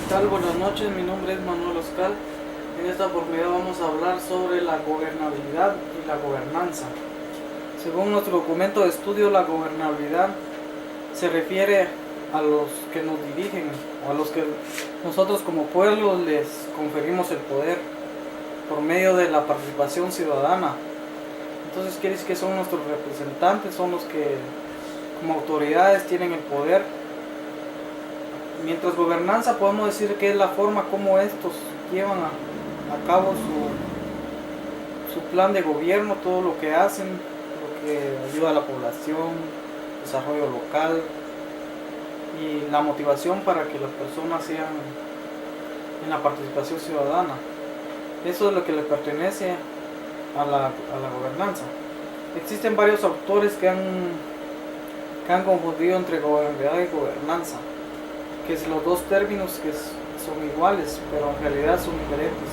Tal? Buenas noches, mi nombre es Manuel Oscar. En esta oportunidad vamos a hablar sobre la gobernabilidad y la gobernanza. Según nuestro documento de estudio, la gobernabilidad se refiere a los que nos dirigen o a los que nosotros como pueblo les conferimos el poder por medio de la participación ciudadana. Entonces quiere decir que son nuestros representantes, son los que como autoridades tienen el poder. Mientras gobernanza podemos decir que es la forma como estos llevan a cabo su plan de gobierno, todo lo que hacen, lo que ayuda a la población, desarrollo local y la motivación para que las personas sean en la participación ciudadana. Eso es lo que le pertenece a la gobernanza. Existen varios autores que han confundido entre gobernabilidad y gobernanza, que es los dos términos que son iguales, pero en realidad son diferentes,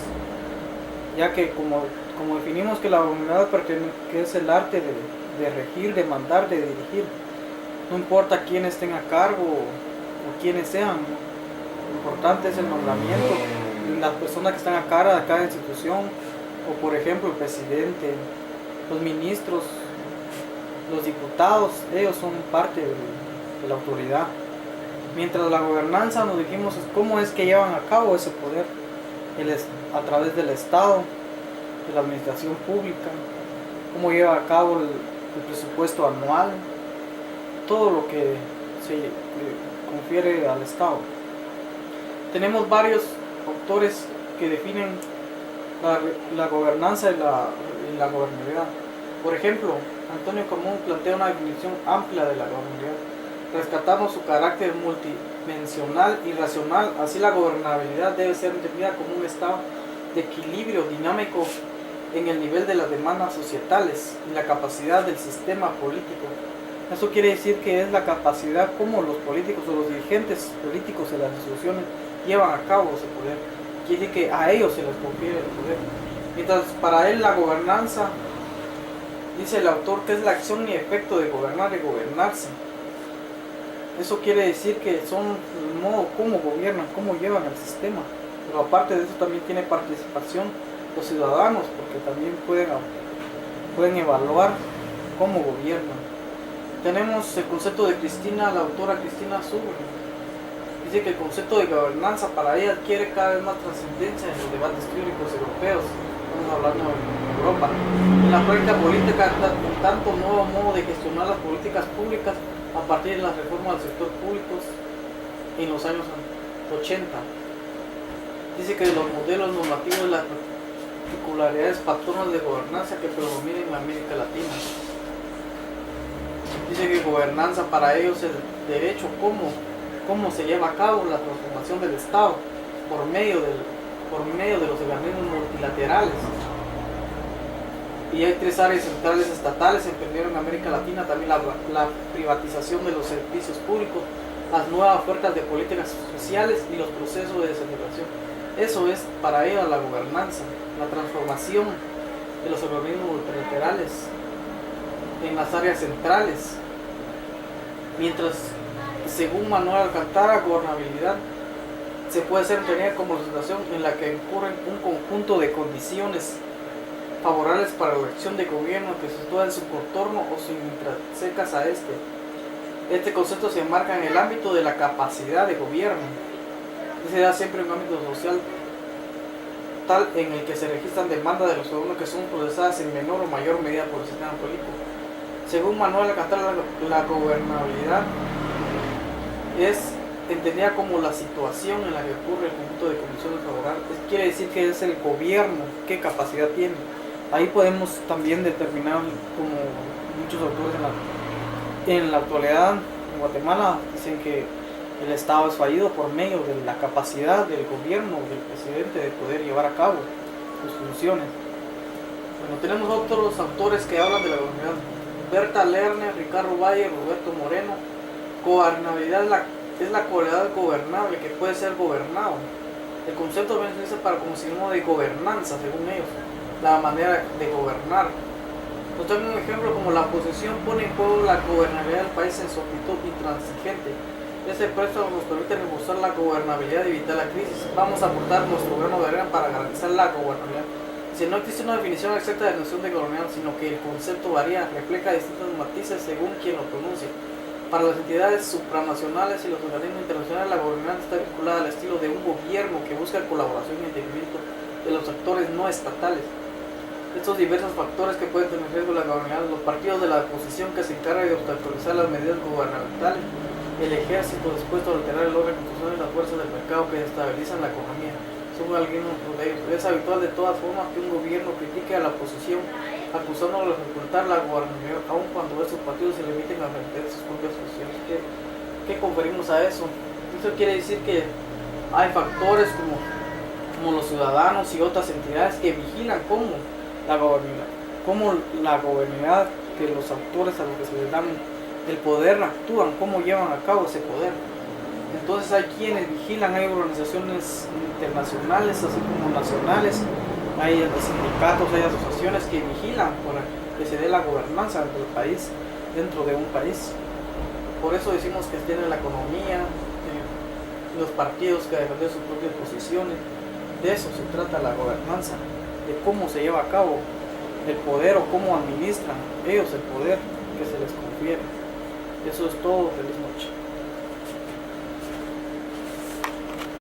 ya que como definimos que la gobernabilidad que es el arte de regir, de mandar, de dirigir, no importa quiénes estén a cargo o quiénes sean, lo importante es el nombramiento de las personas que están a cargo de cada institución, o por ejemplo el presidente, los ministros, los diputados, ellos son parte de la autoridad. Mientras la gobernanza nos dijimos cómo es que llevan a cabo ese poder a través del Estado, de la administración pública, cómo lleva a cabo el presupuesto anual, todo lo que se confiere al Estado. Tenemos varios autores que definen la gobernanza y la gobernabilidad. Por ejemplo, Antonio Común plantea una definición amplia de la gobernabilidad. Rescatamos su carácter multidimensional y racional, así la gobernabilidad debe ser entendida como un estado de equilibrio dinámico en el nivel de las demandas societales y la capacidad del sistema político. Eso quiere decir que es la capacidad como los políticos o los dirigentes políticos de las instituciones llevan a cabo ese poder. Quiere decir que a ellos se les confiere el poder. Mientras para él la gobernanza, dice el autor, que es la acción y efecto de gobernar y gobernarse. Eso quiere decir que son el modo como gobiernan, cómo llevan el sistema. Pero aparte de eso también tiene participación los ciudadanos, porque también pueden evaluar cómo gobiernan. Tenemos el concepto de la autora Cristina Zuber. Dice que el concepto de gobernanza para ella adquiere cada vez más trascendencia en los debates teóricos europeos. Estamos hablando de Europa. En la práctica política, en tanto nuevo modo de gestionar las políticas públicas a partir de las reformas del sector público en los años 80. Dice que los modelos normativos y las particularidades patronas de gobernanza que predominan en América Latina. Dice que gobernanza para ellos es el derecho cómo se lleva a cabo la transformación del Estado por medio de los organismos multilaterales. Y hay tres áreas centrales estatales, primero en América Latina, también la privatización de los servicios públicos, las nuevas ofertas de políticas sociales y los procesos de descentralización. Eso es para ella la gobernanza, la transformación de los organismos multilaterales en las áreas centrales. Mientras, según Manuel Alcántara, gobernabilidad se puede ser entendida como la situación en la que ocurren un conjunto de condiciones favorables para la elección de gobierno que se sitúa en su contorno o se intrasecas a este. Este concepto se enmarca en el ámbito de la capacidad de gobierno. Se da siempre en un ámbito social tal en el que se registran demandas de los ciudadanos que son procesadas en menor o mayor medida por el sistema político. Según Manuel Alcántara, la gobernabilidad es entendida como la situación en la que ocurre el conjunto de condiciones favorables. Quiere decir que es el gobierno, qué capacidad tiene. Ahí podemos también determinar, como muchos autores en la actualidad en Guatemala dicen que el Estado es fallido por medio de la capacidad del gobierno, del presidente, de poder llevar a cabo sus funciones. Bueno, tenemos otros autores que hablan de la gobernabilidad. Berta Lerner, Ricardo Valle, Roberto Moreno. Gobernabilidad es la cualidad gobernable que puede ser gobernado. El concepto viene para como sinónimo de gobernanza, según ellos, la manera de gobernar. Nos dan un ejemplo como la oposición pone en juego la gobernabilidad del país en su actitud intransigente. Ese préstamo nos permite reforzar la gobernabilidad y evitar la crisis. Vamos a aportar nuestro grano de arena para garantizar la gobernabilidad. Si no existe una definición exacta de la noción de gobernabilidad, sino que el concepto varía, refleja distintos matices según quien lo pronuncie. Para las entidades supranacionales y los organismos internacionales, la gobernabilidad está vinculada al estilo de un gobierno que busca colaboración y entendimiento de los actores no estatales. Estos diversos factores que pueden tener riesgo la gobernabilidad, los partidos de la oposición que se encargan de obstaculizar las medidas gubernamentales, el ejército dispuesto a alterar el orden constitucional y las fuerzas del mercado que desestabilizan la economía. Son algunos de ellos. Es habitual de todas formas que un gobierno critique a la oposición acusándolo de ocultar la gobernabilidad, aun cuando estos partidos se limiten a defender sus propias posiciones. ¿Qué conferimos a eso? Eso quiere decir que hay factores como los ciudadanos y otras entidades que vigilan cómo la gobernabilidad que los autores a los que se les dan el poder actúan, cómo llevan a cabo ese poder. Entonces hay quienes vigilan, hay organizaciones internacionales así como nacionales, hay sindicatos, hay asociaciones que vigilan para que se dé la gobernanza del país, dentro de un país. Por eso decimos que tiene la economía, los partidos que defender sus propias posiciones. De eso se trata la gobernanza, de cómo se lleva a cabo el poder o cómo administran ellos el poder que se les confiere. Eso es todo. Feliz noche.